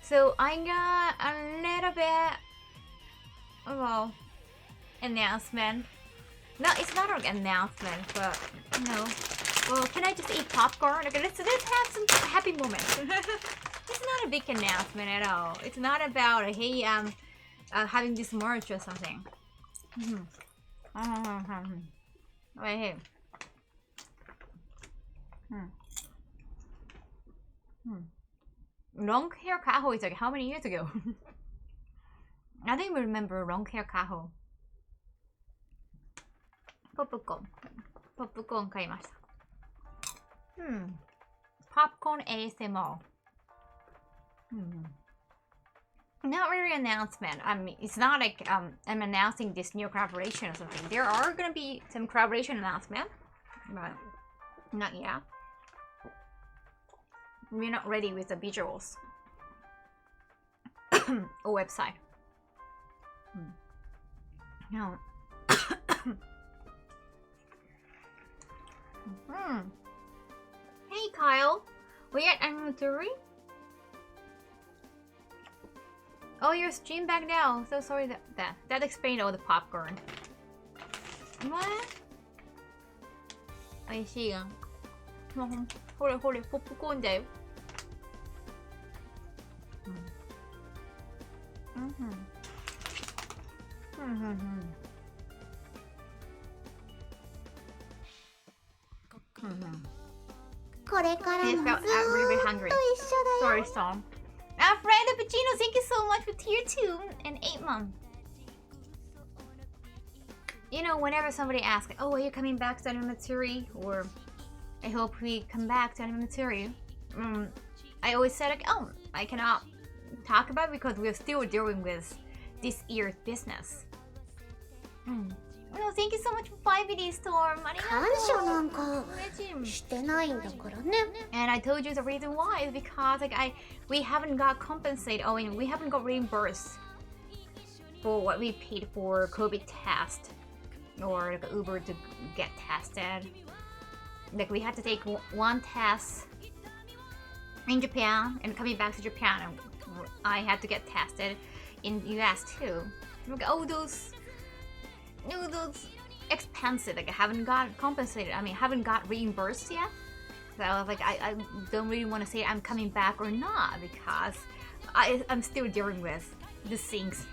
So I got a little bit, well, announcement. No, it's not an announcement, but no. Well, can I just eat popcorn? Okay, let's have some happy moments. It's not a big announcement at all. It's not about hey having this merch or something. Right here. Long hair Kaho is like how many years ago? I don't even remember long hair Kaho. Popcorn. Popcorn 買いました。Popcorn ASMR. Not really an announcement. I mean, it's not like I'm announcing this new collaboration or something. There are gonna be some collaboration announcement, but not yet. We're not ready with the visuals or website. No. Hey Kyle, we at Anime Matsuri? Oh, you're stream back now. So sorry that explained all the popcorn. What? 美味しいが。ほれほれポップコーンだよ。これからもずっと一緒だよ。 Sorry, Storm. Alfredo Pacino, thank you so much for tier 2 and 8 months. You know, whenever somebody asks, oh, are you coming back to Anime Matsuri? Or I hope we come back to Anime Matsuri. I always said, like, oh, I cannot talk about it because we're still dealing with this year's business. No, thank you so much for 5 Storm. 感謝なんかしてないんだからね。 And I told you the reason why is because like we haven't got compensated. Oh, we haven't got reimbursed for what we paid for COVID test or like Uber to get tested. Like we had to take one test in Japan and coming back to Japan, and I had to get tested in US too. Like all those expensive, like I haven't got compensated. I mean, haven't got reimbursed yet. So I was like, I don't really want to say I'm coming back or not because I'm still dealing with the things.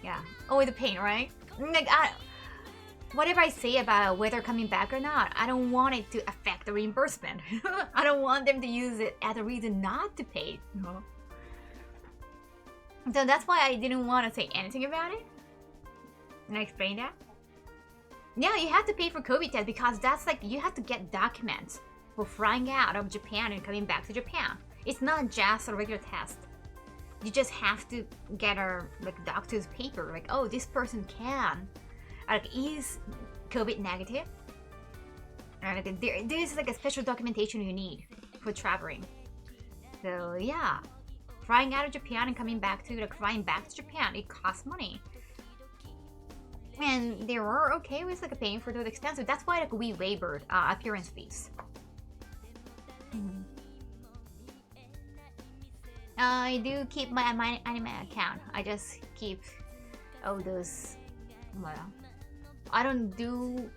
Yeah, always the pain, right? Like whatever I say about whether coming back or not, I don't want it to affect the reimbursement. I don't want them to use it as a reason not to pay. So that's why I didn't want to say anything about it. Can I explain that? Yeah, you have to pay for COVID test because that's like you have to get documents for flying out of Japan and coming back to Japan. It's not just a regular test. You just have to get a like doctor's paper, like oh this person can, like is COVID negative. And there's like a special documentation you need for traveling. So yeah, flying out of Japan and coming back to flying back to Japan, it costs money. And they were okay with like paying for those expenses. That's why like we waived appearance fees. I do keep my anime account. I just keep all those. Well, I don't do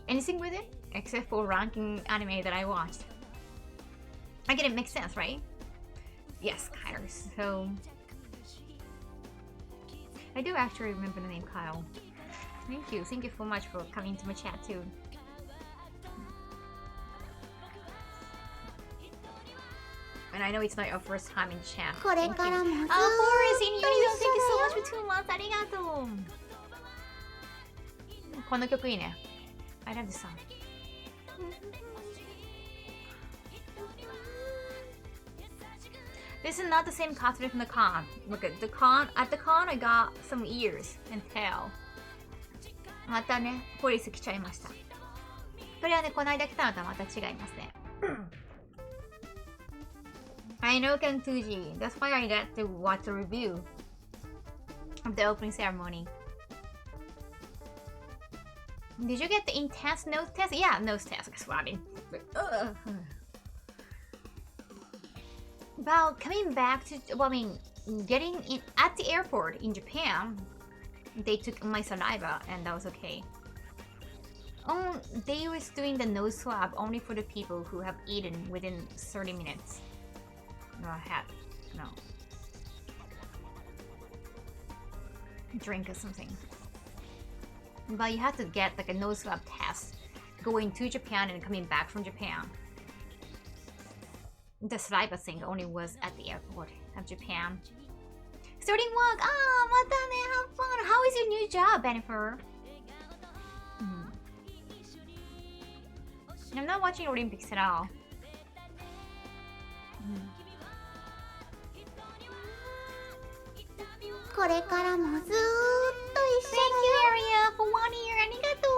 anything with it except for ranking anime that I watched. I get it makes sense, right? Yes, Kyle. So I do actually remember the name Kyle. Thank you so much for coming to my chat too. And I know it's not your first time in chat. Thank you. Forest in Unison, thank you so much for 2 months. ありがとう。この曲いいね。I love this song. This is not the same costume from the con. Look at the con. At the con, I got some ears and tail. またね、ポリス来ちゃいました。これはね、この間来たのとはまた違いますね。I know Kantuji. That's why I got to watch the review of the opening ceremony. Did you get the intense nose test? Yeah, nose test. Swatting. Well, coming back to, well, I mean, getting in at the airport in Japan, they took my saliva and that was okay. They was doing the nose swab only for the people who have eaten within 30 minutes. No. Drink or something. But you have to get like a nose swab test going to Japan and coming back from Japan. The saliva thing only was at the airport of Japan. Starting work! Ah, matane, have fun! How is your new job, Jennifer? I'm not watching Olympics at all. これからもずーっと一緒 Thank you, Aria, for 1 year. ありがと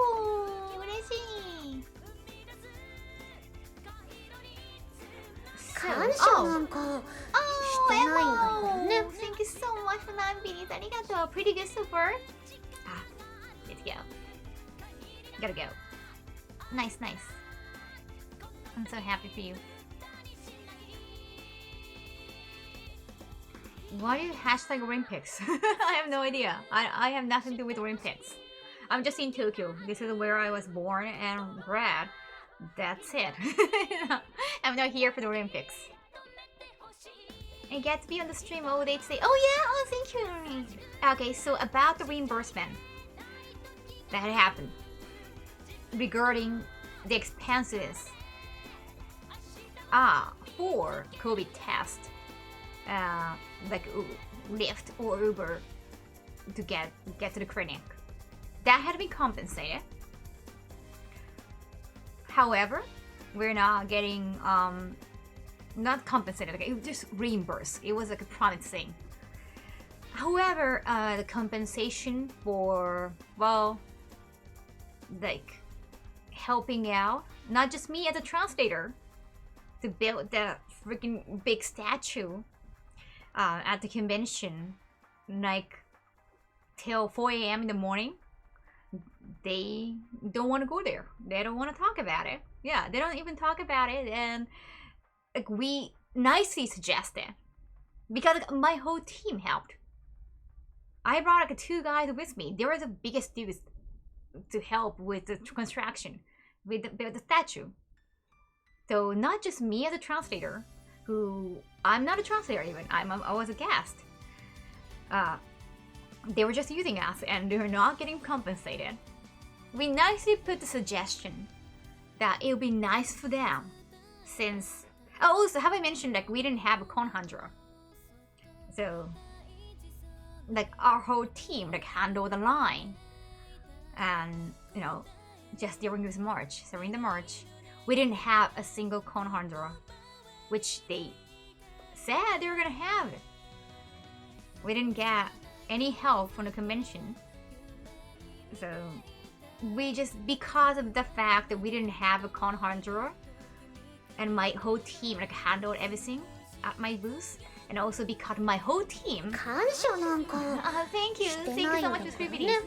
う。嬉しい。感謝なんかしてないんだよね。 Thank you so much for 9 videos. ありがとう。Pretty good, super. Let's go. Gotta go. Nice, nice. I'm so happy for you. Why do you hashtag Olympics? I have no idea. I have nothing to do with Olympics. I'm just in Tokyo. This is where I was born and bred. That's it. I'm not here for the Olympics. I get to be on the stream all day today. Oh yeah! Oh, thank you! Okay, so about the reimbursement that happened regarding the expenses for COVID test, like Lyft or Uber to get to the clinic. That had been compensated. However, we're not getting not compensated. Okay, it was just reimbursed. It was like a promise thing. However, the compensation for, well, like helping out, not just me as a translator, to build the freaking big statue at the convention, like till 4 a.m. in the morning. They don't want to go there. They don't want to talk about it. Yeah, they don't even talk about it. And like we nicely suggested, because like, my whole team helped. I brought like 2 guys with me. They were the biggest dudes to help with the construction, with the statue. So not just me as a translator, who I'm not a translator even. I was a guest. They were just using us, and they're not getting compensated. We nicely put the suggestion that it would be nice for them, since also have I mentioned like we didn't have a conhandra, so like our whole team like handled the line, and you know, just during this march, so in the march, we didn't have a single conhandra, which they said they were gonna have. We didn't get any help from the convention, so we just, because of the fact that we didn't have a conhandra, and my whole team like handled everything at my booth, and also because my whole team 感謝なんか thank you so much for 3 videos.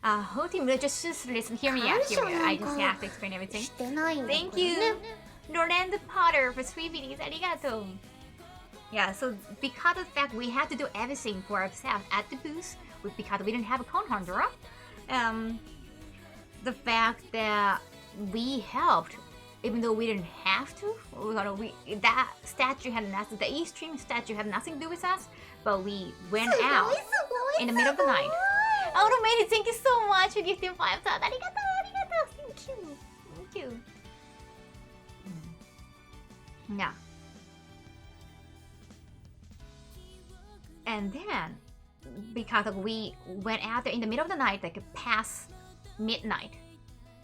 Whole team, just listen, hear me out. I just have to explain everything. してないんだからね。 Thank you, Lorenda Potter, for 3 videos. Arigato. Yeah, so because of the fact we had to do everything for ourselves at the booth, because we didn't have a conhandra, the fact that we helped, even though we didn't have to, that statue had nothing, the E-Stream statue had nothing to do with us, but we went out in the middle of the night. Automated, thank you so much for gifting 5 stars. Arigato, thank you. Yeah. And then, because we went out there in the middle of the night, like past midnight,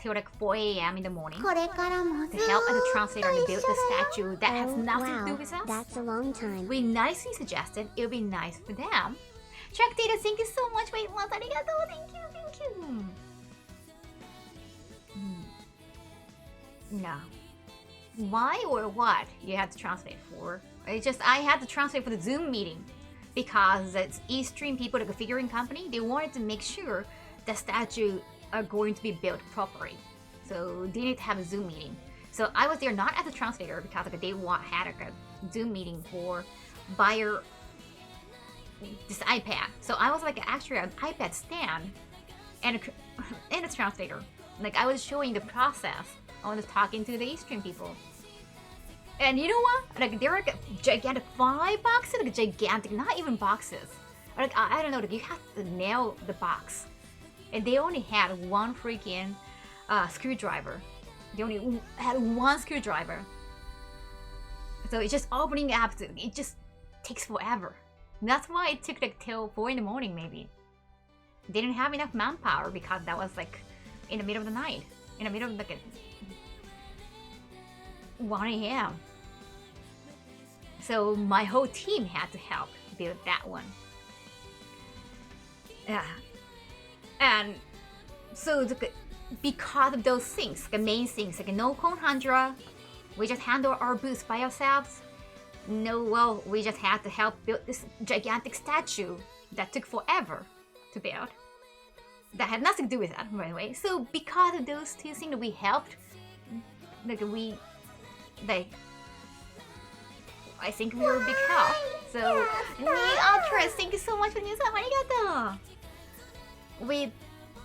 till like 4 a.m. in the morning, これからも to ずーっ help as a と translator to 一緒 build だ the よ。 statue that has nothing to do wow, with us. that's a long time. We nicely suggested it would be nice for them. Track data, thank you so much. Wait, once, arigato, thank you. No. Why or what you have to translate for? It's just I had to translate for the Zoom meeting, because it's E-Stream people, like a figuring company. They wanted to make sure the statue are going to be built properly, so they need to have a Zoom meeting. So I was there not as a translator because like, they had like, a Zoom meeting for buyer this iPad. So I was like actually an iPad stand and a translator. Like I was showing the process. I was talking to the Eastern people. And you know what? Like there were like gigantic 5 boxes, like gigantic, not even boxes. Like I don't know, like you have to nail the box. And they only had one freaking screwdriver. They only had one screwdriver. So it's just opening up, it just takes forever. And that's why it took like till 4 in the morning maybe. They didn't have enough manpower because that was like in the middle of the night. In the middle of like 1 a.m. So my whole team had to help build that one. Yeah. And so because of those things, the main things, like no Conhandra, we just handle our booths by ourselves. No, well, we just had to help build this gigantic statue that took forever to build. That had nothing to do with that, by the way. So because of those two things, we helped. I think we were a big help. So, Ultras, thank you so much for the news. Arigato! We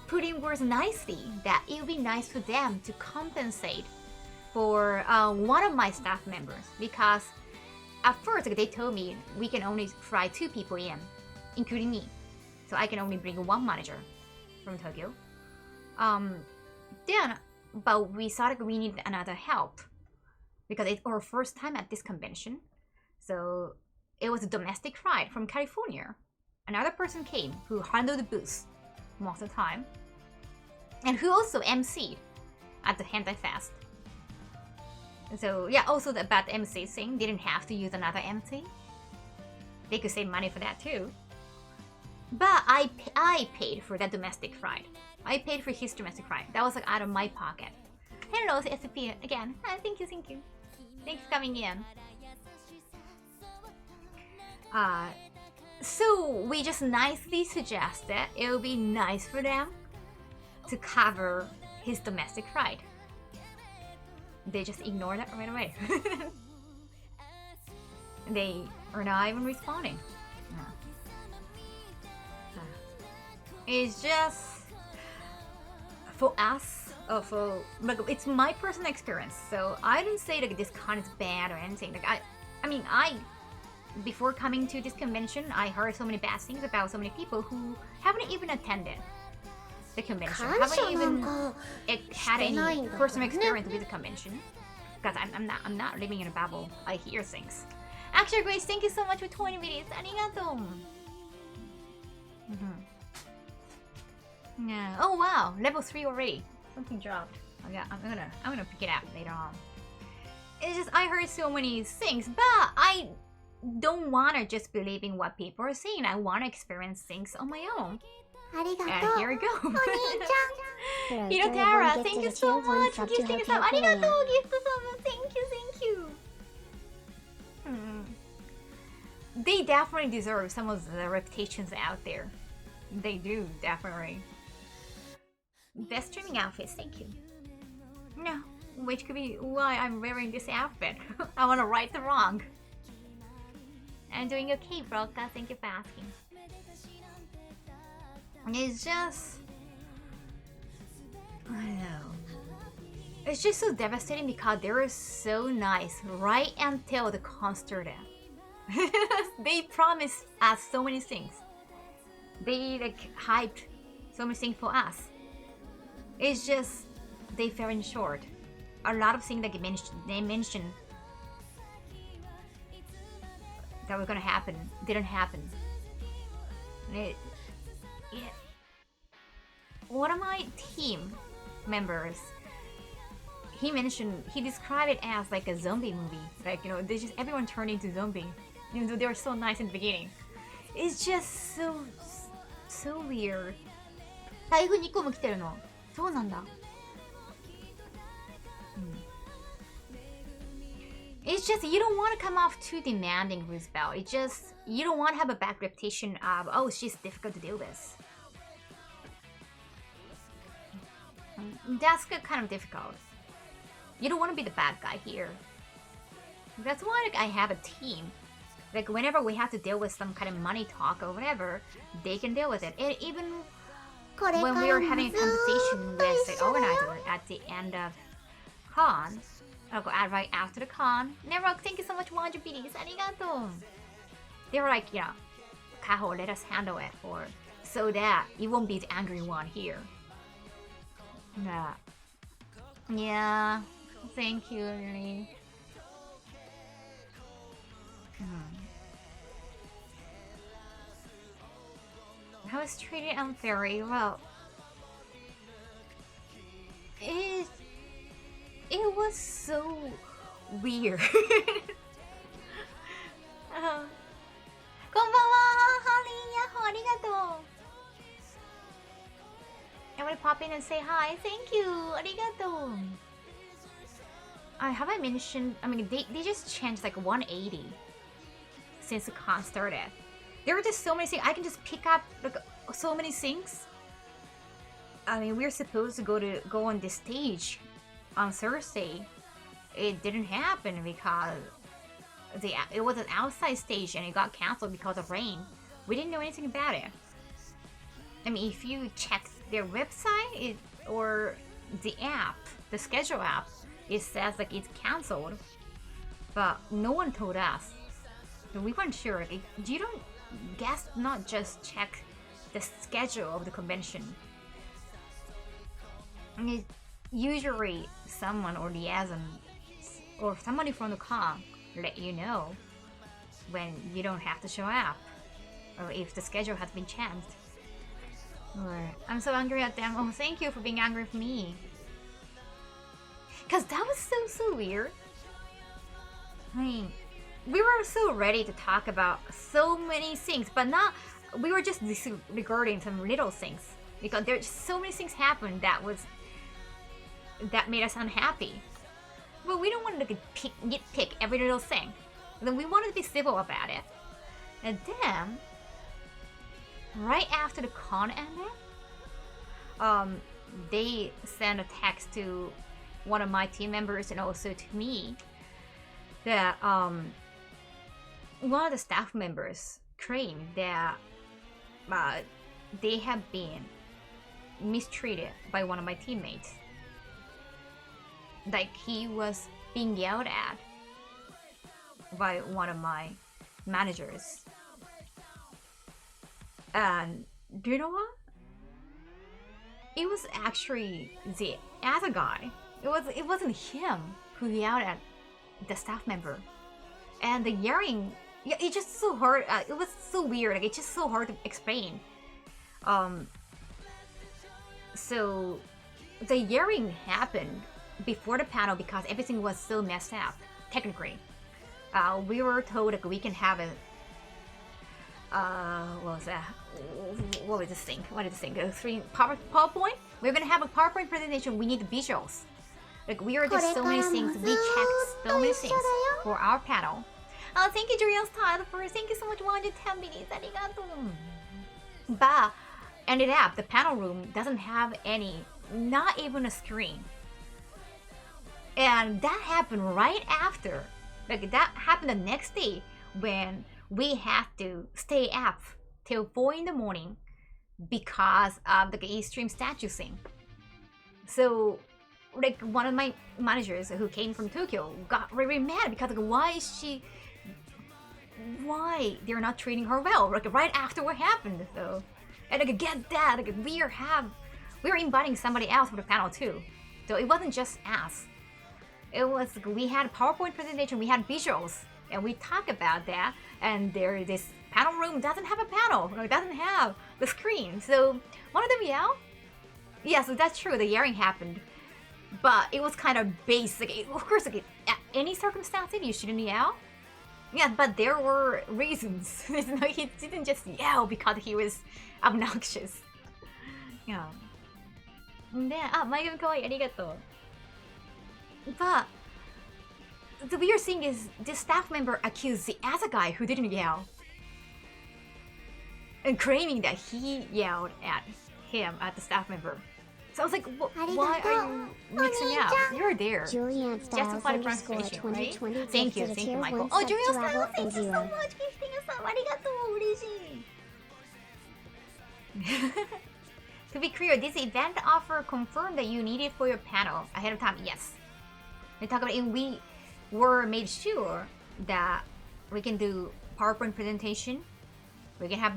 put in words nicely that it would be nice for them to compensate for one of my staff members, because at first they told me we can only fly 2 people in, including me. So I can only bring 1 manager from Tokyo. But we thought we needed another help because it's our first time at this convention. So it was a domestic flight from California. Another person came who handled the booth most of the time, and who also MC'd at the Hentai Fest. So yeah, also about the MC thing, they didn't have to use another MC. They could save money for that too. But I paid for that domestic flight. I paid for his domestic flight. That was like out of my pocket. Hello, SCP again. Thank you. Thanks for coming in. So we just nicely suggested it would be nice for them to cover his domestic flight. They just ignored that right away. They are not even responding. It's just for us, like it's my personal experience. So I didn't say like this con is bad or anything. Like I before coming to this convention, I heard so many bad things about so many people who haven't even attended the convention, haven't even had any personal experience with the convention. Because I'm not living in a bubble. I hear things. Actually, Grace, thank you so much for 20 videos. Arigato. Yeah. Oh wow, level 3 already. Something dropped. I'm gonna pick it up later on. It's just I heard so many things, but I don't wanna just believe in what people are saying. I wanna experience things on my own. And here we go. Hirotara, thank you so much for gifting us up. Arigato, gift us. Thank you. They definitely deserve some of the reputations out there. They do, definitely. Best streaming outfits, thank you. No, which could be why I'm wearing this outfit. I want to right the wrong. I'm doing okay, Broka. Thank you for asking. It's just... I don't know. It's just so devastating because they were so nice right until the concert end. They promised us so many things. They like hyped so many things for us. It's just they fell in short. A lot of things that they mentioned that were gonna happen didn't happen. One of my team members, he described it as like a zombie movie. Like, you know, they just everyone turned into zombie, even though they were so nice in the beginning. It's just so weird. 台風2個も来てるの。そうなんだ。It's just you don't want to come off too demanding, Roosevelt. It's just you don't want to have a bad reputation of, oh, she's difficult to deal with. That's kind of difficult. You don't want to be the bad guy here. That's why like, I have a team. Like whenever we have to deal with some kind of money talk or whatever, they can deal with it. And even when we were having a conversation with the organizer at the end of con, I'll go out right after the con. Never, thank you so much, 100 BDs. Arigato. They were like, yeah, Kaho, let us handle it, or so that you won't be the angry one here. Yeah. Yeah. Thank you, Lily. I was treated unfairly. Well, it was so weird. こんばんは、ハリー、ヤッホー、ありがとう。Everybody pop in and say hi. Thank you. ありがとう。Have I mentioned? I mean, they just changed like 180 since the con started. There were just so many things. I can just pick up like so many things. I mean, we were supposed to go on this stage on Thursday. It didn't happen because it was an outside stage and it got canceled because of rain. We didn't know anything about it. I mean, if you check their website or the app, the schedule app, it says like it's canceled, but no one told us. So we weren't sure. You don't guess not just check the schedule of the convention. I mean, usually someone or liaison or somebody from the con let you know when you don't have to show up or if the schedule has been changed. Or I'm so angry at them. Oh, thank you for being angry with me. Cause that was so weird. I mean, we were so ready to talk about so many things, but we were just disregarding some little things because there's so many things happened that made us unhappy. But we don't want to nitpick every little thing. Then we wanted to be civil about it. And then, right after the con ended, they sent a text to one of my team members and also to me that one of the staff members claimed that they have been mistreated by one of my teammates. Like he was being yelled at by one of my managers. And do you know what? It was actually the other guy. It wasn't him who yelled at the staff member. And the yelling, yeah, it's just so hard. It was so weird. Like it's just so hard to explain. So the yelling happened before the panel because everything was so messed up. Technically, we were told like we can have a what was that? What was this thing? What did this thing? PowerPoint? We're gonna have a PowerPoint presentation. We need the visuals. Like we are just so many things. We checked so many things for our panel. Thank you, Juriel's Tyler, first. Thank you so much, 110 minutes. Arigato. But ended up, the panel room doesn't have not even a screen. And that happened right after. Like that happened the next day when we had to stay up till 4 in the morning because of the extreme statue thing. So, like one of my managers who came from Tokyo got really mad because like why they're not treating her well? Like right after what happened. So, and like get that like we were inviting somebody else for the panel too. So it wasn't just us. It was we had a PowerPoint presentation, we had visuals, and we talk about that. And this panel room doesn't have a panel, it doesn't have the screen. So one of them yelled. Yeah, so that's true. The yelling happened, but it was kind of basic. Of course, like, at any circumstance, you shouldn't yell. Yeah, but there were reasons. He didn't just yell because he was obnoxious. Yeah. で、前髪可愛い、ありがとう。But the weird thing is, the staff member accused the other guy who didn't yell, and claiming that he yelled at him, at the staff member. So I was like, why are you mixing up? You're there. Julian Just Styles to find a underscore pronunciation, right? 2020 Thank you, gifted a thank you, tier Michael. 1 Oh, sub Julian to Styles, Rebel thank and you so Zero. much. Gifting us up. Arigato, ureshi. To be clear, this event offer confirmed that you need it for your panel ahead of time. Yes. We talk about it, and we were made sure that we can do PowerPoint presentation. We can have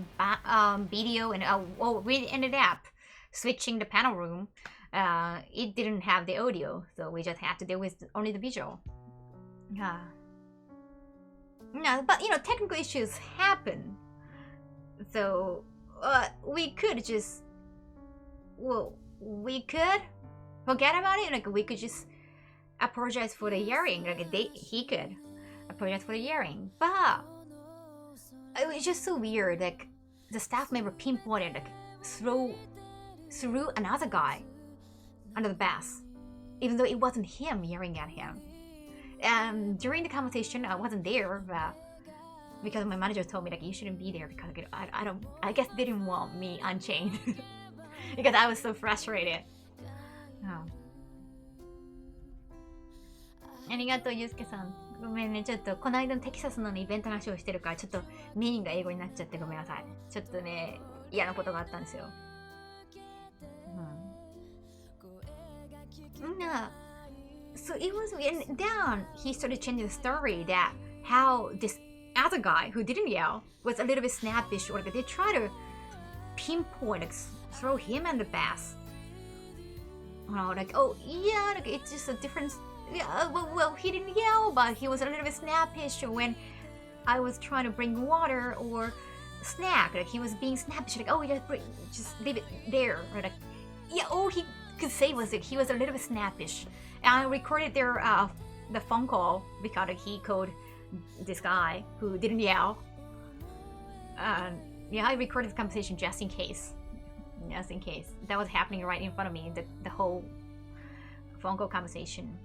video, and well, we ended up switching the panel room. It didn't have the audio, so we just had to deal with only the visual. No, but you know, technical issues happen, so we could just, well, we could forget about it. Like we could just apologize for the hearing. Like he could apologize for the hearing, but it was just so weird. Like the staff member pinpointed, like threw another guy under the bus, even though it wasn't him yelling at him. During the conversation, I wasn't there, but because my manager told me like you shouldn't be there because I guess they didn't want me unchained because I was so frustrated. Oh. ありがとう、ゆうすけさん。ごめんね、ちょっとこの間のテキサスの、ね、イベントの話をしてるからちょっとメインが英語になっちゃってごめんなさい。ちょっとね、嫌なことがあったんですよ。So it was, and then he started changing the story that how this other guy who didn't yell was a little bit snappish, or like they try to pinpoint, like throw him in the bus. Like, oh yeah, like it's just a difference. Yeah, well, he didn't yell, but he was a little bit snappish when I was trying to bring water or snack. Like he was being snappish, like, oh, just leave it there. Or like, yeah, all he could say was that he was a little bit snappish. And I recorded the phone call because he called this guy who didn't yell. Yeah, I recorded the conversation just in case. Just in case. That was happening right in front of me, the whole phone call conversation.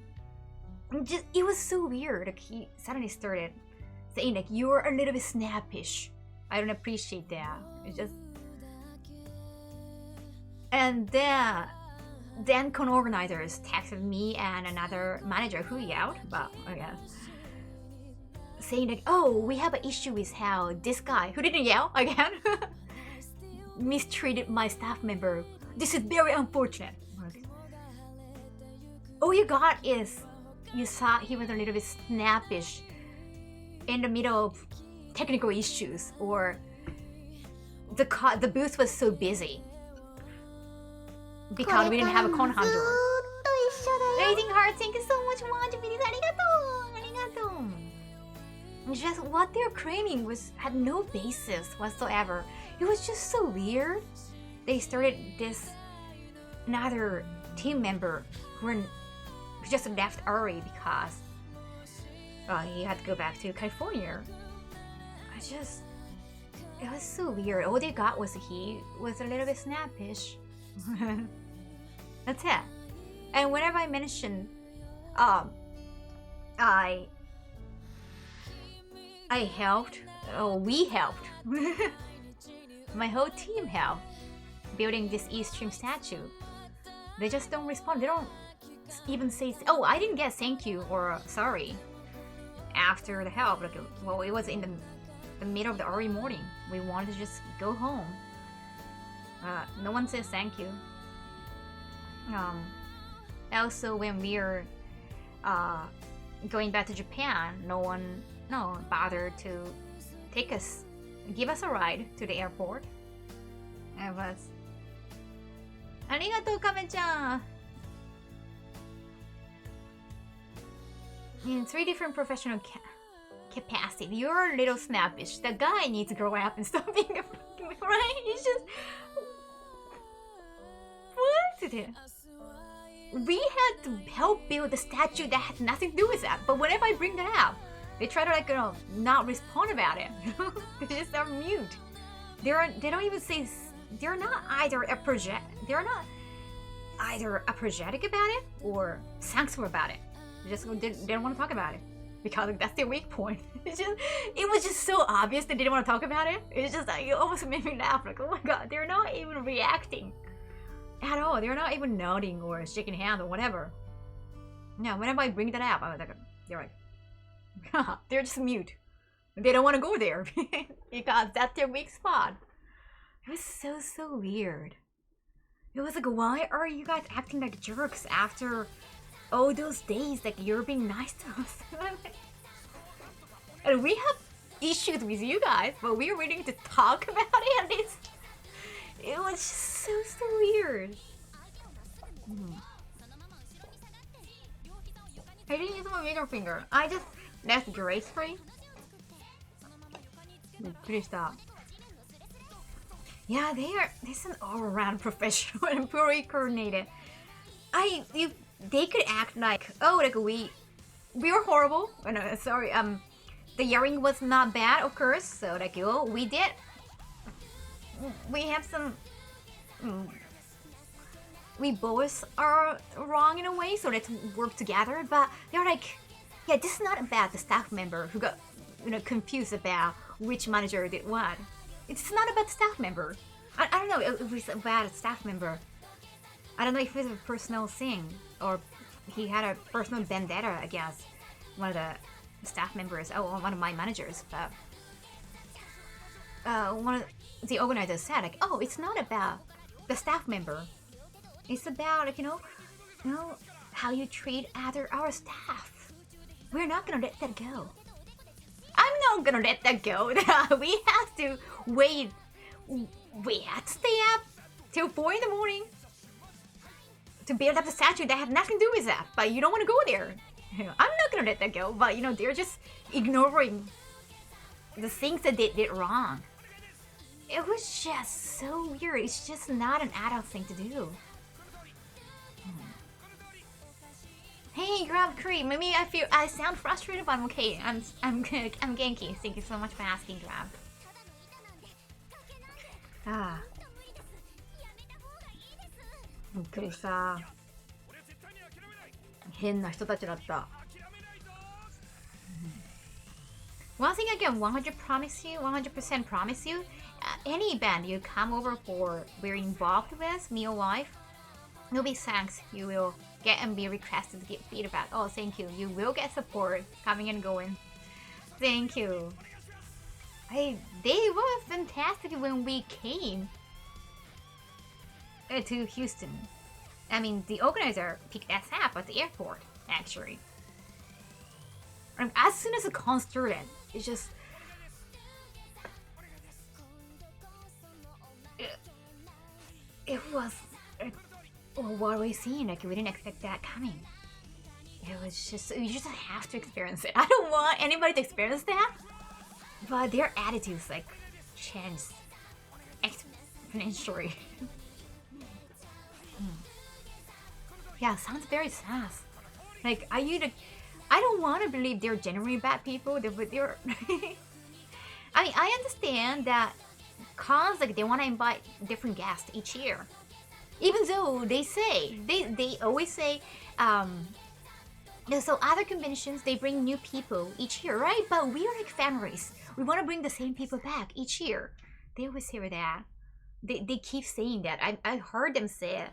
It was so weird. Like he suddenly started saying like, you're a little bit snappish. I don't appreciate that. It's just... And then con-organizers texted me and another manager who yelled, but I guess, saying like, oh, we have an issue with how this guy, who didn't yell again, mistreated my staff member. This is very unfortunate. All you got is, you saw he was a little bit snappish in the middle of technical issues, or the booth was so busy because we didn't have a con handler. Raising hearts, thank you so much, Wanjibidis. Arigato. Just what they're claiming had no basis whatsoever. It was just so weird. They started this another team member who just left early because he had to go back to California. It was so weird. All they got was he was a little bit snappish. That's it. And whenever I mentioned, I helped, we helped. My whole team helped building this East Stream statue. They just don't respond. They don't even say, oh, I didn't get thank you or sorry after the help. Like, well, it was in the middle of the early morning. We wanted to just go home. No one says thank you. Also, when we're going back to Japan, no one bothered to give us a ride to the airport. It was... Arigatou, Kame-chan! In 3 different professional capacity, you're a little snappish. The guy needs to grow up and stop being a fucking... Right? It's just... What? We had to help build the statue that had nothing to do with that. But whenever I bring that up, they try to not respond about it. They just are mute. They don't even say. They're not either apologetic about it or thankful about it. They don't want to talk about it because that's their weak point. It was just so obvious they didn't want to talk about it. It's just like it almost made me laugh. Like, oh my god, they're not even reacting. At all. They're not even nodding or shaking hands or whatever. Yeah, whenever I bring that up, I was like, they're like, they're just mute. They don't want to go there because that's their weak spot. It was so weird. It was like, why are you guys acting like jerks after all those days? Like, you're being nice to us. And we have issues with you guys, but we're willing to talk about it. And it was just so weird. I didn't use my middle finger. I just left gracefully. Pretty stop. Yeah, this is an all-around professional and poorly coordinated. If they could act like, oh, like we were horrible. Oh, no, sorry. The yelling was not bad, of course. So like, oh, we have some. We both are wrong in a way, so let's work together. But they're like, yeah, this is not about the staff member who got confused about which manager did what. It's not about the staff member. I don't know if it's about a staff member. I don't know if it's a personal thing or he had a personal vendetta against one of the staff members. Oh, one of my managers. But one of the organizers said like, oh, it's not about the staff member. It's about like, you know how you treat our staff. We're not gonna let that go. I'm not gonna let that go. We have to wait. We have to stay up till 4 in the morning to build up the statue that had nothing to do with that. But you don't want to go there. I'm not gonna let that go. But they're just ignoring the things that they did wrong. It was just so weird. It's just not an adult thing to do. Hey, Grab Cream. Maybe I sound frustrated, but I'm okay. I'm Genki. Thank you so much for asking, Grab. Ah. びっくりした。変な人たちだった。One thing I can 100% promise you, any event you come over for, we're involved with, me or wife, no big thanks. You will get and be requested to get feedback. Oh, thank you. You will get support coming and going. Thank you. They were fantastic when we came to Houston. I mean, the organizer picked us up at the airport, actually. As soon as the con started, it's just... It was... what are we seeing? Like, we didn't expect that coming. It was just... You just have to experience it. I don't want anybody to experience that. But their attitudes, like, changed exponentially. Yeah, sounds very sass. Like, I don't want to believe they're genuinely bad people. They're I mean, I understand that cons, like, they want to invite different guests each year. Even though they always say, so other conventions, they bring new people each year, right? But we are like families. We want to bring the same people back each year. They always hear that. They keep saying that. I heard them say it.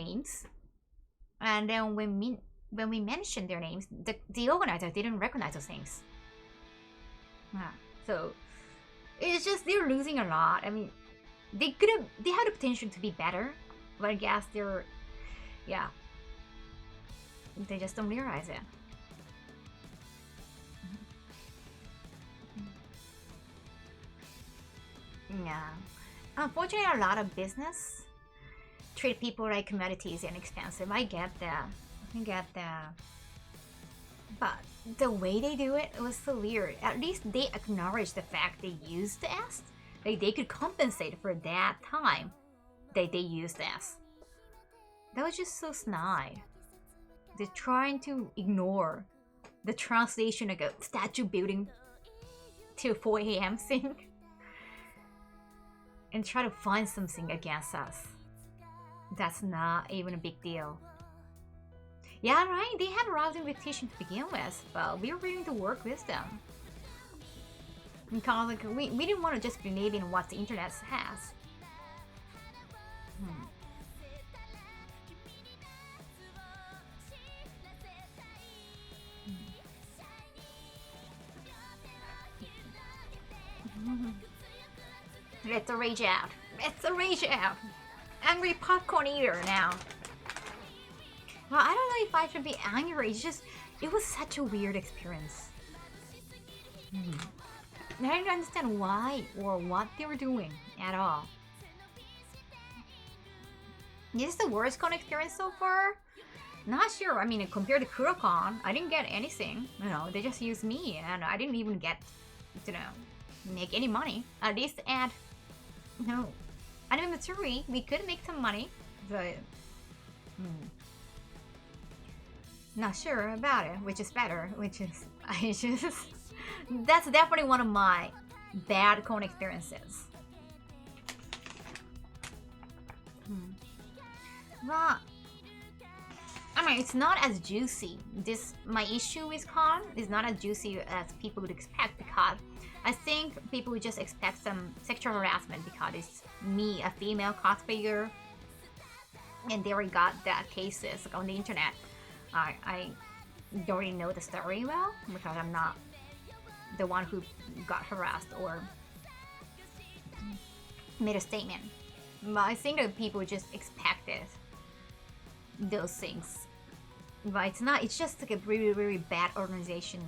names, and then when we mentioned their names, the organizer didn't recognize those things. Yeah, so it's just they're losing a lot. I mean, they had the potential to be better, but I guess yeah, they just don't realize it. Yeah, unfortunately, a lot of business treat people like commodities and expensive. I get that. But the way they do it was so weird. At least they acknowledged the fact they used the S. Like they could compensate for that time that they used S. That was just so snide. They're trying to ignore the translation of a statue building till 4 a.m. thing and try to find something against us. That's not even a big deal. Yeah, right, they have a rousing reputation to begin with, but we were willing to work with them. Because like, we didn't want to just believe in what the internet has. Let's rage out. Let's rage out. Angry popcorn eater now. Well, I don't know if I should be angry. It's just, it was such a weird experience. I didn't understand why or what they were doing at all. This is the worst con experience so far? Not sure. I mean, compared to Kurocon, I didn't get anything. You know, they just used me, and I didn't even get, you know, make any money. At least at, no, Anime Matsuri, we could make some money, but not sure about it, which is better, that's definitely one of my bad con experiences. But I mean, it's not as juicy. My issue with con is not as juicy as people would expect, because I think people would just expect some sexual harassment because it's me, a female cosplayer, and they already got that cases on the internet. I don't really know the story well because I'm not the one who got harassed or made a statement. But I think that people just expected those things. But it's not, it's just like a really, really bad organization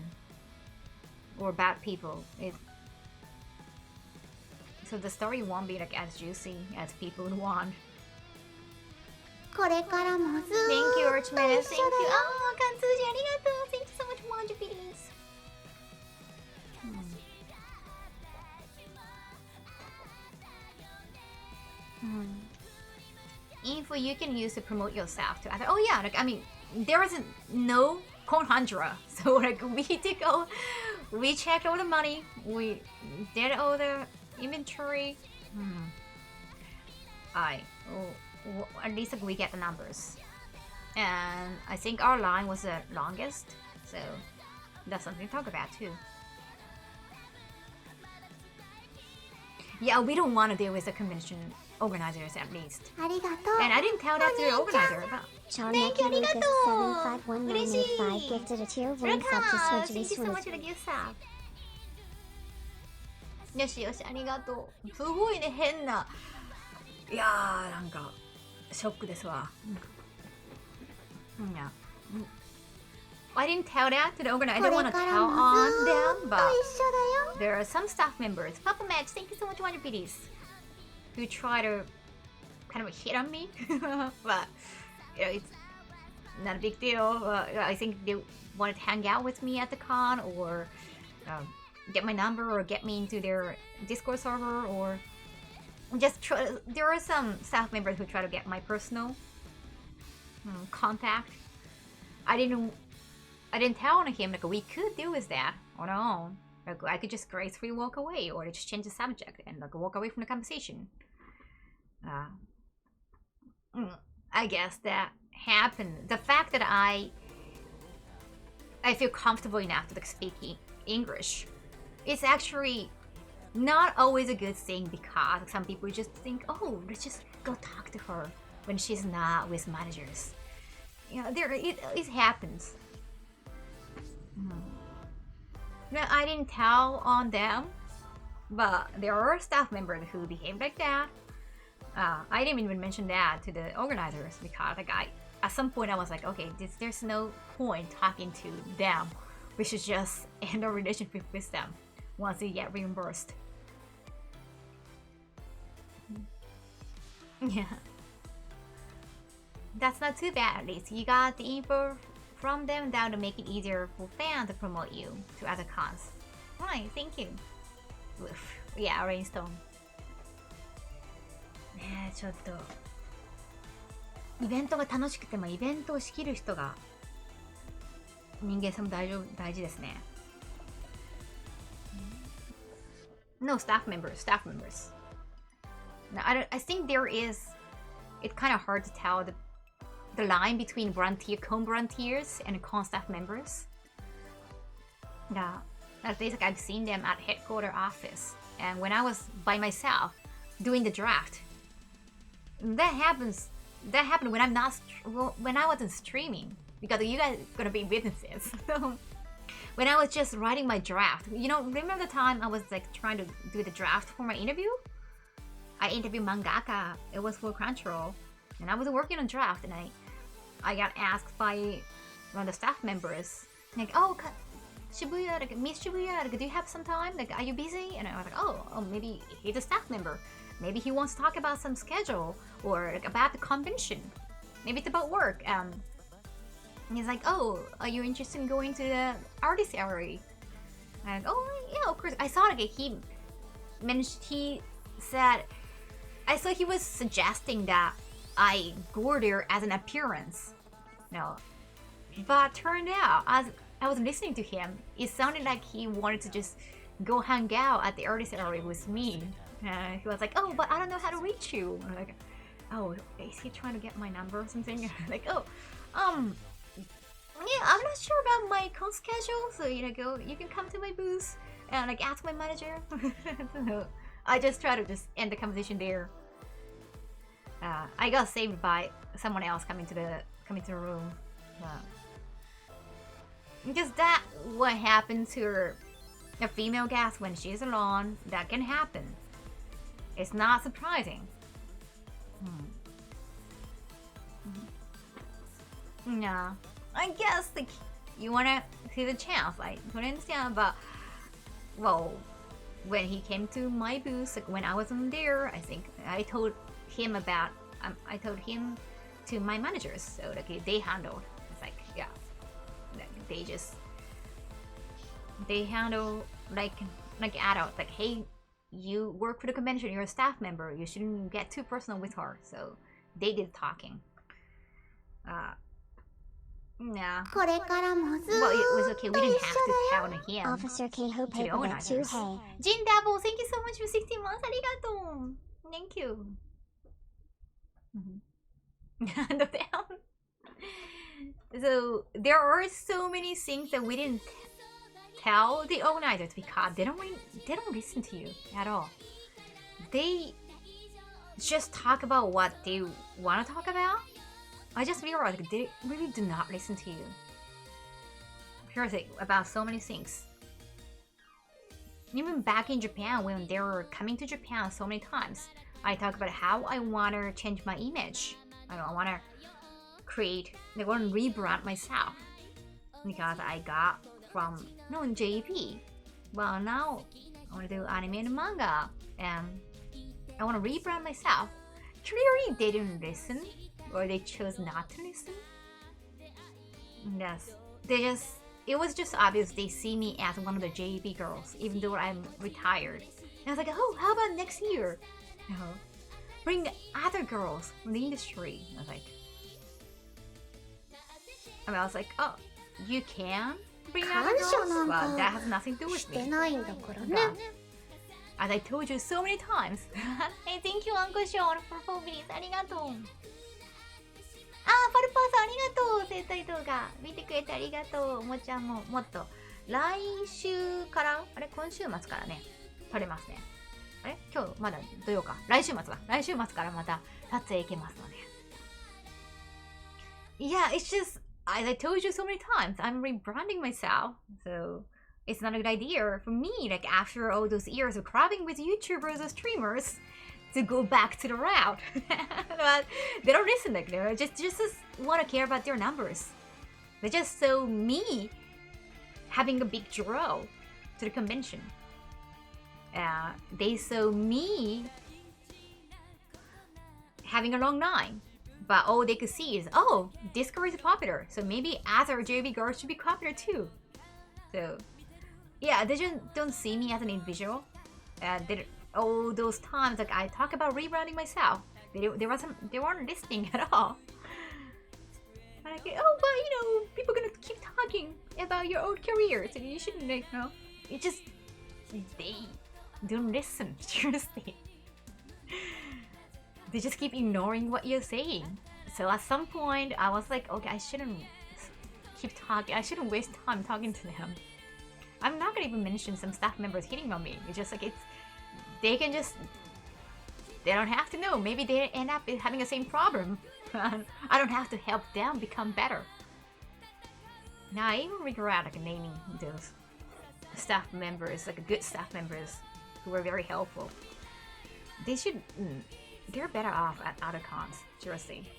or bad people. So the story won't be like as juicy as people would want. これからもずーっと Thank you, Archman. 一緒 Thank だ you. よ Oh, Kansuji, ありがとう. Thank you so much, Wanja Beans. Info you can use to promote yourself to other. Oh yeah, like I mean, there isn't no Conhandra, so like we checked all the money, we did all the inventory. At least like, we get the numbers, and I think our line was the longest, so that's something to talk about too. Yeah, we don't want to deal with the convention organizers at least. ありがとう And I didn't tell that to the organizer. But Thank you, Lucas 751985 gifted a tier 1 sub to Thank Switch you so much Switch. for the gift sub. よしよし、ありがとう。すごいね、変な。いやー、なんか、ショックですわ。Yeah. I didn't tell that to the organizer. I don't want to tell on them, but there are some staff members. Papa Match, thank you so much, Wonder Pities, who try to kind of hit on me. But, you know, it's not a big deal. I think they wanted to hang out with me at the con, or get my number, or get me into their Discord server, or just try. There are some staff members who try to get my personal contact. I didn't tell him like we could deal with that on our own. Like I could just gracefully walk away, or just change the subject and like walk away from the conversation. I guess that happened. The fact that I feel comfortable enough to like speak English, it's actually not always a good thing, because some people just think, oh, let's just go talk to her. when she's not with managers. You know, it happens. No, I didn't tell on them, but there are staff members who behave like that. I didn't even mention that to the organizers because like at some point I was like, okay, there's no point talking to them. We should just end our relationship with them once they get reimbursed. Yeah. That's not too bad, at least. You got the info from them that would make it easier for fans to promote you to other cons. Right, thank you. Oof. Yeah, Rainstorm. ねえ、ちょっとイベントが楽しくてもイベントを仕切る人が人間性も大事ですね。No, staff members. Now, I think there is. It's kind of hard to tell the line between con volunteers and con staff members. Yeah, at least like I've seen them at headquarter office, and when I was by myself doing the draft, that happened when when I wasn't streaming, because you guys are gonna be witnesses. When I was just writing my draft, you know, remember the time I was like trying to do the draft for my interview? I interviewed mangaka. It was for Crunchyroll, and I was working on draft, and I got asked by one of the staff members, like, "Oh, Shibuya, like Miss Shibuya, like, do you have some time? Like, are you busy?" And I was like, "Oh, maybe he's a staff member. Maybe he wants to talk about some schedule or like, about the convention. Maybe it's about work." And he's like, "Oh, are you interested in going to the artist gallery?" And oh yeah, of course. I saw like he said. I saw he was suggesting that I go there as an appearance. No. But turned out, as I was listening to him, it sounded like he wanted to just go hang out at the artist area with me. He was like, "Oh, but I don't know how to reach you." I'm like, "Oh, is he trying to get my number or something?" Like, "Oh, yeah, I'm not sure about my con schedule, so you can come to my booth and like ask my manager." So, I just try to just end the conversation there. I got saved by someone else coming to the room. Because that what happens to a female guest when she's alone. That can happen. It's not surprising. Yeah, I guess like you wanna see the chance. I don't understand, but well, when he came to my booth, like when I wasn't there, I think I told him to my managers, so like they handled. It's like yeah, they handle like adult. Like, hey, you work for the convention, you're a staff member, you shouldn't get too personal with her. So they did talking. Yeah. Well, it was okay. We didn't have to tell him. Officer Kaho paper that too, hey. Jin Dabble, thank you so much for 16 months. Arigato. Thank you. So there are so many things that we didn't tell the organizers because they don't listen to you at all. They just talk about what they want to talk about. I just realized they really do not listen to you. Seriously, about so many things. Even back in Japan, when they were coming to Japan so many times, I talk about how I want to change my image. I want to rebrand myself. Because I got from JP. Well, now I want to do anime and manga. And I want to rebrand myself. Clearly, they didn't listen. Or they chose not to listen. Yes. It was just obvious they see me as one of the JP girls, even though I'm retired. And I was like, oh, how about next year? Bring other girls from the industry. I was like, oh, you can bring other girls? Well, that has nothing to do with me. As I told you so many times. Hey, thank you, Uncle Sean, for 4 minutes. Arigato. あー、パルパーさんありがとう。生態動画見てくれてありがとう。もちゃんももっと来週から今週末からね撮れますね。今日まだ土曜か。来週末からまた撮影行けますので yeah, it's just I told you so many times, I'm rebranding myself, so it's not a good idea for me. Like after all those years of crabbing with YouTubers or streamers, to go back to the route. But they don't listen. Like they just want to care about their numbers. They just saw me having a big draw to the convention. They saw me having a long line. But all they could see is, oh, this girl is popular, so maybe other JB girls should be popular too. So, yeah, they just don't see me as an individual. All those times, like I talk about rebranding myself, they weren't listening at all. Like, oh, but you know, people are gonna keep talking about your old career, so you shouldn't, like, you know. It just they don't listen. Seriously. They just keep ignoring what you're saying. So at some point, I was like, okay, I shouldn't keep talking. I shouldn't waste time talking to them. I'm not gonna even mention some staff members hitting on me. It's just like they can just, they don't have to know. Maybe they end up having the same problem. I don't have to help them become better. Now I even regret like naming those staff members, like good staff members who were very helpful. They should. They're better off at other cons, seriously.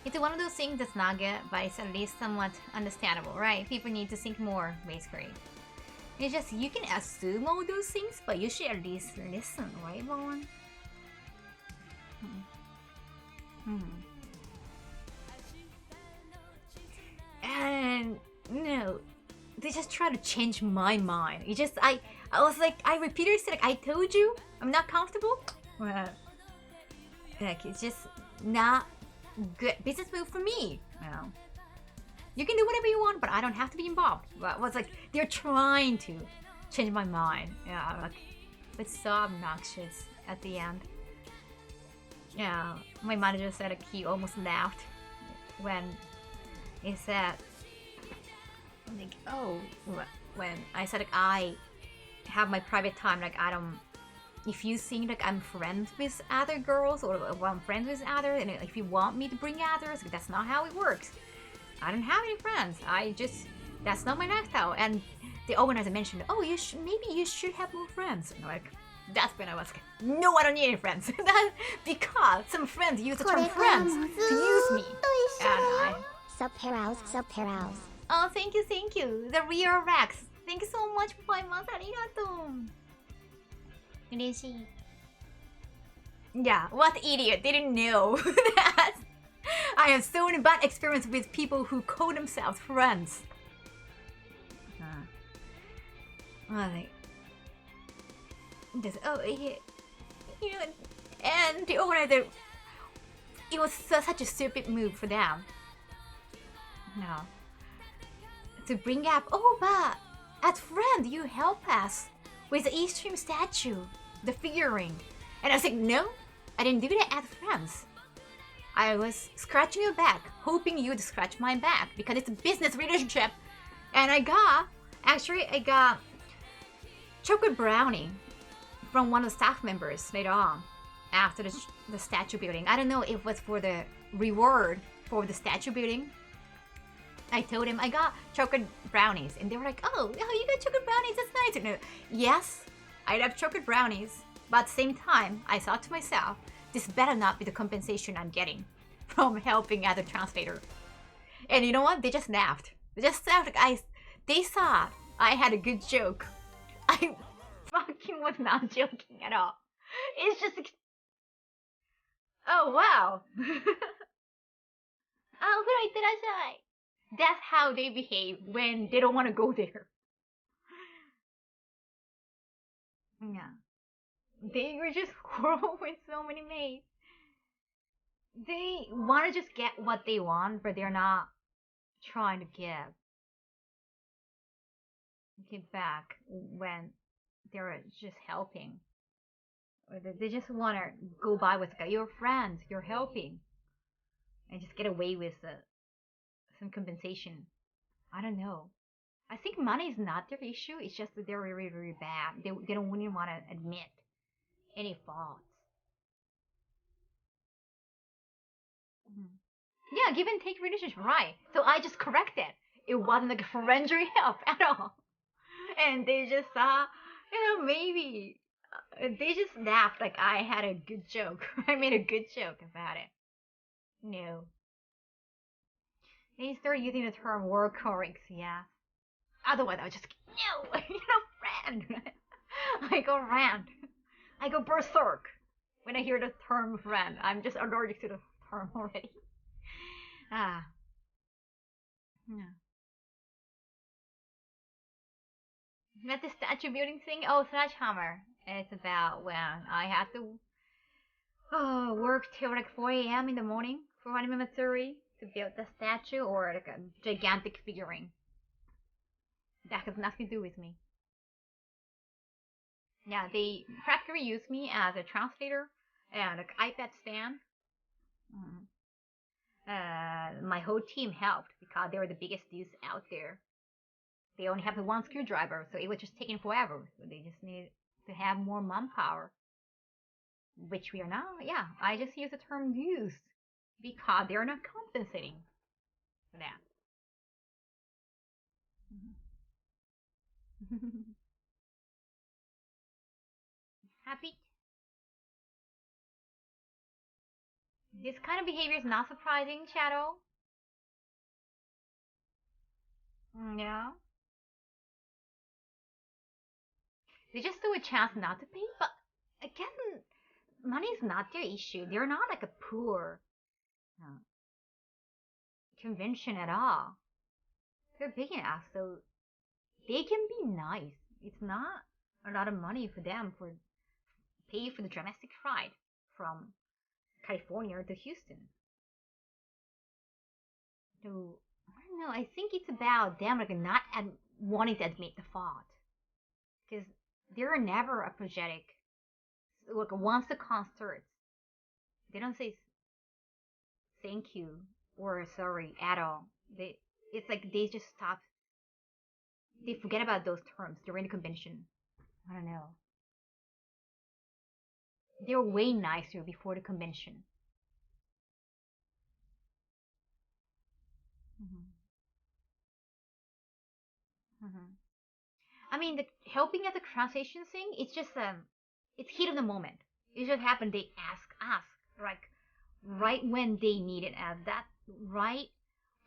It's one of those things that's not good, but it's at least somewhat understandable, right? People need to think more, basically. It's just, you can assume all those things, but you should at least listen, right, Vaughn? And no, they just try to change my mind. It just I was like, I repeatedly said, like, I told you I'm not comfortable. Like it's just not good business move for me. You know, you can do whatever you want, but I don't have to be involved. But it was like they're trying to change my mind. Yeah, like it's so obnoxious at the end. Yeah, my manager said like, he almost laughed when he said, like, oh, when I said like I have my private time, like I don't. If you think like I'm friends with other girls or I'm friends with others, and if you want me to bring others, like, that's not how it works. I don't have any friends. That's not my lifestyle. And the organizer mentioned, oh, maybe you should have more friends. And like, that's when I was like, no, I don't need any friends. Because some friends use the term friends to use me. And Sub-Paraus. Oh, thank you. The real Rex. Thank you so much for playing us. Arigato. Yeah, what idiot didn't know that I have so many bad experience with people who call themselves friends. You know, and the organizer, it was such a stupid move for them. No. To bring up, oh, but as friend, you help us with the Eastream statue, the figurine. And I was like, no, I didn't do that as friends. I was scratching your back, hoping you'd scratch my back because it's a business relationship. And I got chocolate brownie from one of the staff members later on after the statue building. I don't know if it was for the reward for the statue building. I told him I got chocolate brownies, and they were like, oh, you got chocolate brownies, that's nice. And yes, I love chocolate brownies, but at the same time, I thought to myself, this better not be the compensation I'm getting from helping other translator. And you know what? They just laughed. They just laughed. They thought I had a good joke. I fucking was not joking at all. It's just like, oh wow. Oh, right, did I say? That's how they behave when they don't want to go there. Yeah. They were just horrible with so many mates. They want to just get what they want, but they're not trying to give back when they're just helping. Or they just want to go by with, you're friends, you're helping. And just get away with some compensation. I don't know. I think money is not their issue. It's just that they're really, really bad. They don't really want to admit any faults. Mhm. Yeah, give and take relationship, right? So I just corrected. It wasn't like friendly help at all. And they just maybe they just laughed like I had a good joke. I made a good joke about it. No. They started using the term workaholics, yeah. Otherwise, I would just no, friend. I go rant. I go berserk when I hear the term friend. I'm just allergic to the term already. Ah, no. But the statue building thing, oh, Sledgehammer. It's about when I had to work till like 4 a.m. in the morning for Anime Matsuri to build the statue or like a gigantic figurine. That has nothing to do with me. Yeah, they practically use me as a translator and like iPad stand. Mm. My whole team helped because they were the biggest dudes out there. They only have the one screwdriver, so it was just taking forever. So they just needed to have more manpower, which we are now. Yeah, I just use the term used because they're not compensating for that. Happy? This kind of behavior is not surprising, Shadow. Yeah. They just do a chance not to pay, but again, money is not their issue. They're not like a poor uh, convention at all. They're big enough, so they can be nice. It's not a lot of money for them for pay for the domestic flight from California to Houston. So I don't know. I think it's about them like not wanting to admit the fault because they're never apologetic. Like once the concert, they don't say thank you or sorry at all. It's like they just stop. They forget about those terms during the convention. I don't know. They were way nicer before the convention. Hmm. Hmm. I mean, the helping at the translation thing, it's just it's heat of the moment. It just happened. They ask like right when they needed as that right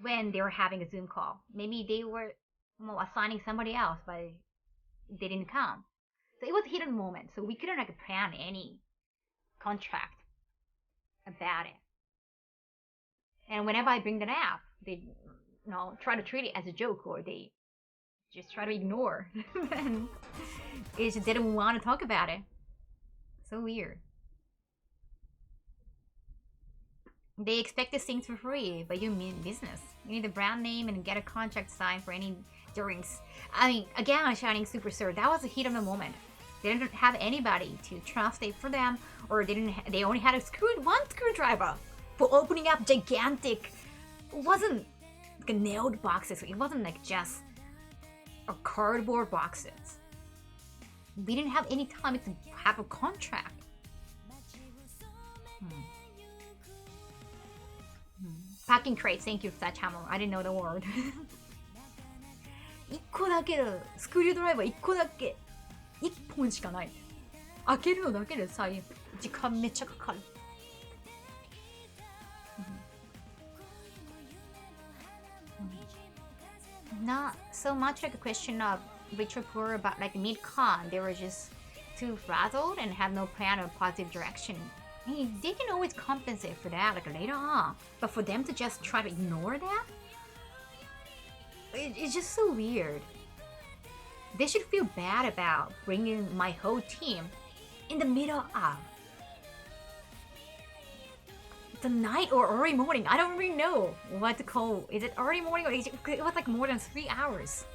when they were having a Zoom call. Maybe they were assigning somebody else, but they didn't come. So it was a heat of the moment. So we couldn't like plan any contract about it. And whenever I bring that up, they try to treat it as a joke or they just try to ignore. And it just didn't want to talk about it. So weird. They expect these things for free, but you mean business. You need a brand name and get a contract signed for any drinks. I mean, again, Shining Superstar, that was the heat of the moment. They didn't have anybody to translate for them, or they only had one screwdriver for opening up gigantic. It wasn't like nailed boxes. It wasn't like just a cardboard boxes. We didn't have any time to have a contract. Packing crates, thank you for that channel. I didn't know the word. 1個だけのスクリュードライバー1個だけ1本しかない。開けるのだけでさ、時間めっちゃかかる。Not so much like a question of rich or poor, but like mid-con, they were just too frazzled and had no plan or positive direction. I mean, they can always compensate for that like later on, but for them to just try to ignore that, it's just so weird. They should feel bad about bringing my whole team in the middle of the night or early morning. I don't really know what to call. Is it early morning or it was like more than 3 hours.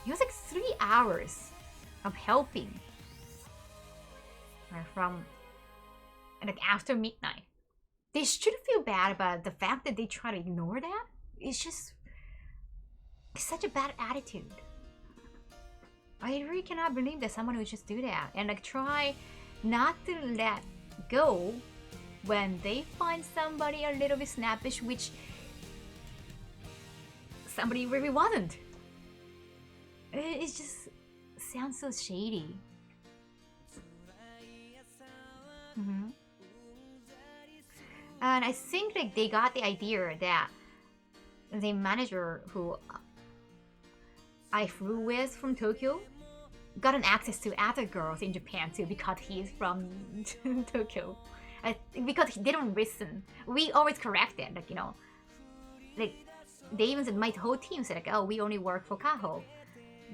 It was like 3 hours of helping from like after midnight. They should feel bad about the fact that they try to ignore that. It's just such a bad attitude. I really cannot believe that someone would just do that and like try not to let go when they find somebody a little bit snappish, which somebody really wasn't. It just sounds so shady. And I think like they got the idea that the manager who I flew with from Tokyo got an access to other girls in Japan too because he's from Tokyo. Because they don't listen. We always correct it, like, you know, like they even said, my whole team said like, oh, we only work for Kaho,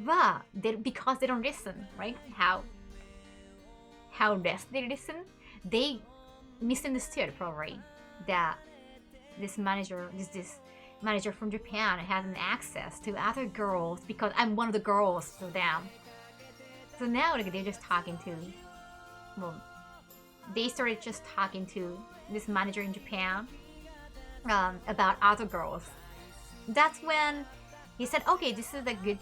but because they don't listen, right? How less they listen, they misunderstood probably that this manager from Japan has an access to other girls because I'm one of the girls to them. So now like they're just talking to, well, they started just talking to this manager in Japan about other girls. That's when he said, okay, this is a good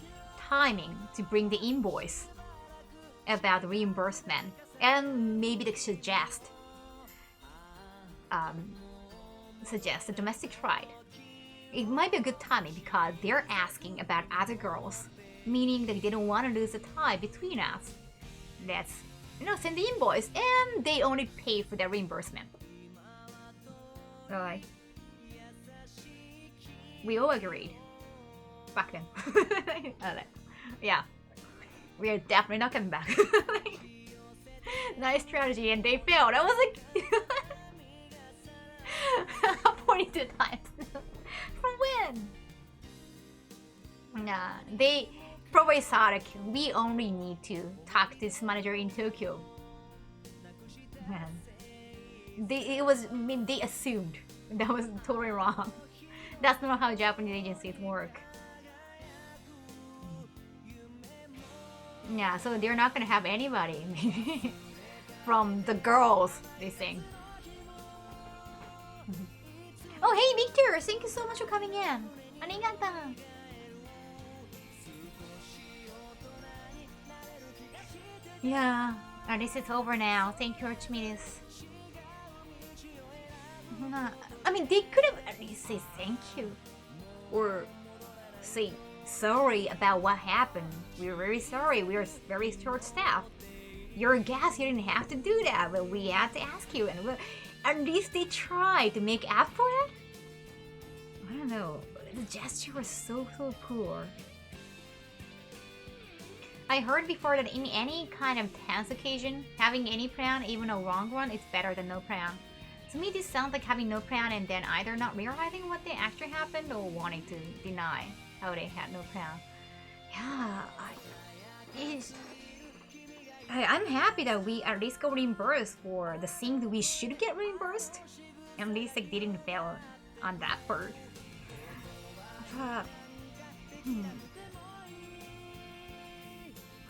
timing to bring the invoice about the reimbursement and maybe to suggest a domestic flight. It might be a good timing because they're asking about other girls, meaning that they don't want to lose the tie between us. Let's, you know, send the invoice and they only pay for their reimbursement. So like, we all agreed back then. Yeah, we are definitely not coming back. Nice strategy, and they failed. I was like 42 times. From when? Nah, they probably thought like we only need to talk to this manager in Tokyo. They assumed that was totally wrong. That's not how Japanese agencies work. Yeah, so they're not gonna have anybody from the girls, they think. Oh, hey Victor! Thank you so much for coming in. Arigato. Yeah, at least it's over now. Thank you, Archimedes. I mean, they could have at least say thank you. Or say sorry about what happened. We're very sorry. We are very short-staffed. You're a guest. You didn't have to do that, but we had to ask you. And at least they tried to make up for it. I don't know. The gesture was so poor. I heard before that in any kind of tense occasion, having any plan, even a wrong one, is better than no plan. To me, this sounds like having no plan and then either not realizing what they actually happened or wanting to deny how they had no plan. Yeah, I'm happy that we at least got reimbursed for the thing that we should get reimbursed. At least like they didn't fail on that part.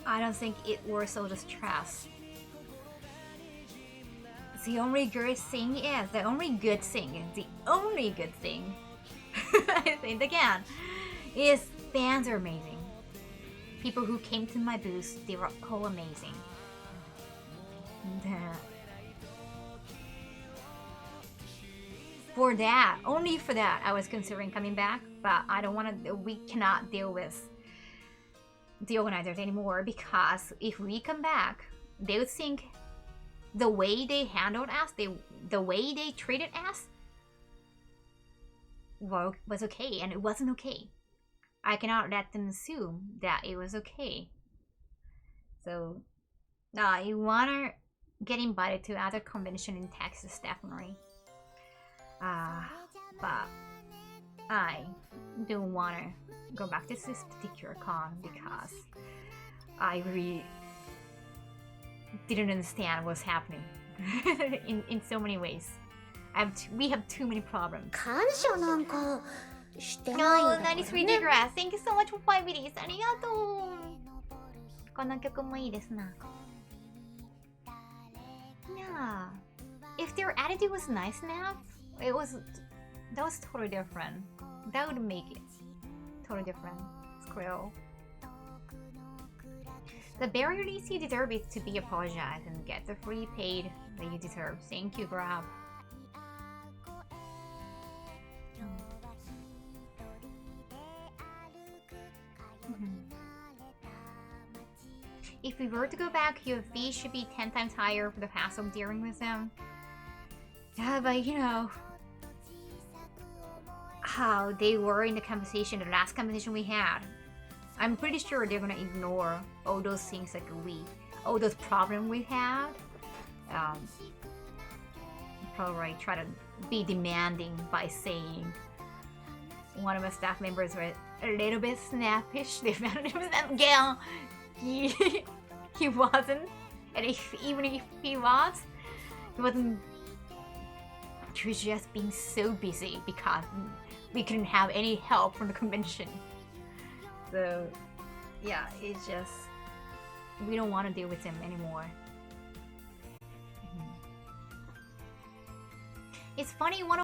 I don't think it was all the stress. The only good thing, I think again, is fans are amazing. People who came to my booth, they were all amazing. For that, only for that, I was considering coming back, but I don't want to, we cannot deal with the organizers anymore because if we come back, they would think the way they handled us, the way they treated us was okay, and it wasn't okay. I cannot let them assume that it was okay. So, you wanna get invited to other convention in Texas, definitely. But I don't wanna go back to this particular con because I really didn't understand what's happening in so many ways. We have too many problems. No, 93 Digress. Thank you so much for 5 minutes. ありがとう。この曲もいいですな。Yeah. If their attitude was nice enough, that was totally different. That would make it totally different. crew. The barrier least you deserve is to be apologized and get the free paid that you deserve. Thank you, Grab. If we were to go back, your fee should be 10 times higher for the hassle of dealing with them. Yeah, but you know how they were in the conversation, the last conversation we had. I'm pretty sure they're gonna ignore all those things like all those problems we had. Probably try to be demanding by saying one of my staff members were a little bit snappish. They found it was that girl. He wasn't, and even if he was, he wasn't. He was just being so busy because we couldn't have any help from the convention. So, yeah, it's just we don't want to deal with him anymore. It's funny, one of